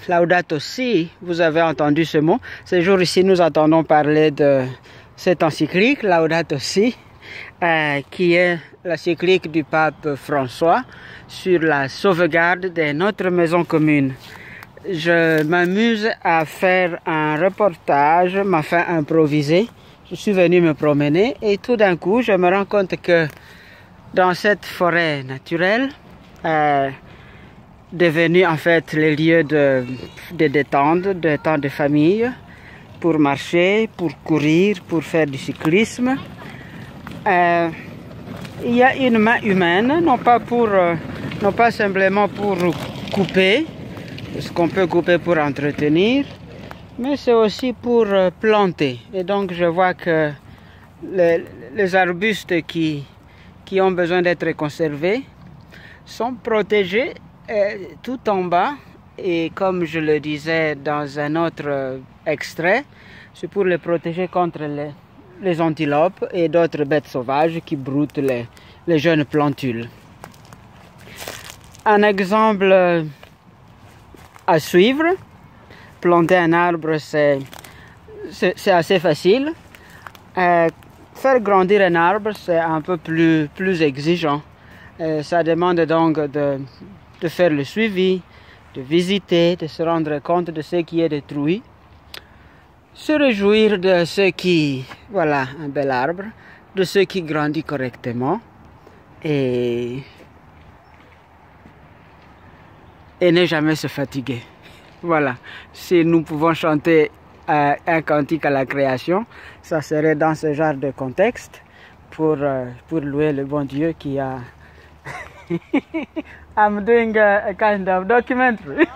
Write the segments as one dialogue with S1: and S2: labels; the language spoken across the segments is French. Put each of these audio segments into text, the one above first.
S1: Laudato Si, vous avez entendu ce mot. Ces jours ici, nous entendons parler de cette encyclique, Laudato Si, qui est l'encyclique du pape François sur la sauvegarde de notre maison commune. Je m'amuse à faire un reportage, m'afin improvisé. Je suis venu me promener et tout d'un coup, je me rends compte que dans cette forêt naturelle, devenue en fait les lieux de détente, de temps de famille, pour marcher, pour courir, pour faire du cyclisme, il y a une main humaine, non pas simplement pour couper, ce qu'on peut couper pour entretenir, mais c'est aussi pour planter. Et donc je vois que les arbustes qui ont besoin d'être conservés sont protégés tout en bas. Et comme je le disais dans un autre extrait, c'est pour les protéger contre les antilopes et d'autres bêtes sauvages qui broutent les jeunes plantules. Un exemple à suivre, planter un arbre, c'est assez facile. Faire grandir un arbre, c'est un peu plus exigeant. Ça demande donc de faire le suivi, de visiter, de se rendre compte de ce qui est détruit, se réjouir de ce qui, voilà, un bel arbre, de ce qui grandit correctement et ne jamais se fatiguer. Voilà, si nous pouvons chanter un cantique à la création, ça serait dans ce genre de contexte pour louer le bon Dieu qui a... I'm doing a kind of documentary.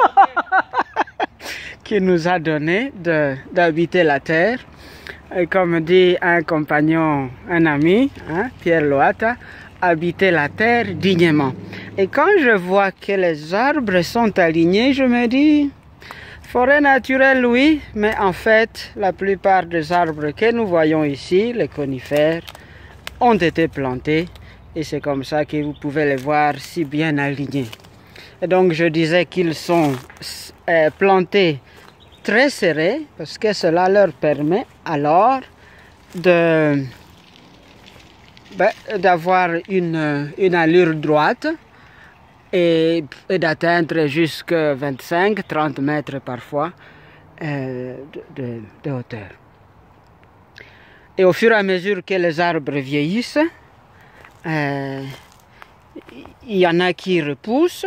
S1: Qui nous a donné d'habiter la terre. Et comme dit un compagnon, un ami, hein, Pierre Loata, habiter la terre dignement. Et quand je vois que les arbres sont alignés, je me dis, forêt naturelle, oui, mais en fait, la plupart des arbres que nous voyons ici, les conifères, ont été plantés. Et c'est comme ça que vous pouvez les voir si bien alignés. Et donc je disais qu'ils sont plantés très serrés parce que cela leur permet alors d'avoir une allure droite et d'atteindre jusqu'à 25-30 mètres parfois de hauteur. Et au fur et à mesure que les arbres vieillissent, il y en a qui repoussent,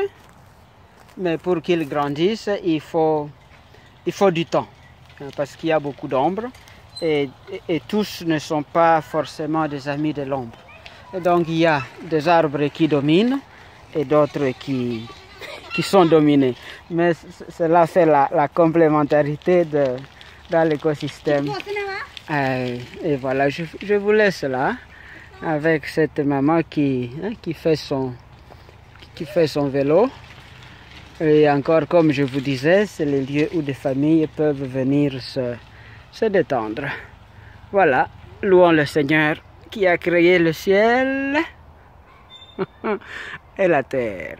S1: mais pour qu'ils grandissent, il faut du temps, parce qu'il y a beaucoup d'ombre, et tous ne sont pas forcément des amis de l'ombre. Et donc il y a des arbres qui dominent, et d'autres qui sont dominés. Mais cela fait la complémentarité dans l'écosystème. Et voilà, je vous laisse là, avec cette maman qui fait son vélo. Et encore, comme je vous disais, c'est les lieux où des familles peuvent venir se détendre. Voilà, louons le Seigneur qui a créé le ciel et la terre.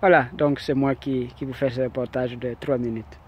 S1: Voilà, donc c'est moi qui vous fais ce reportage de 3 minutes.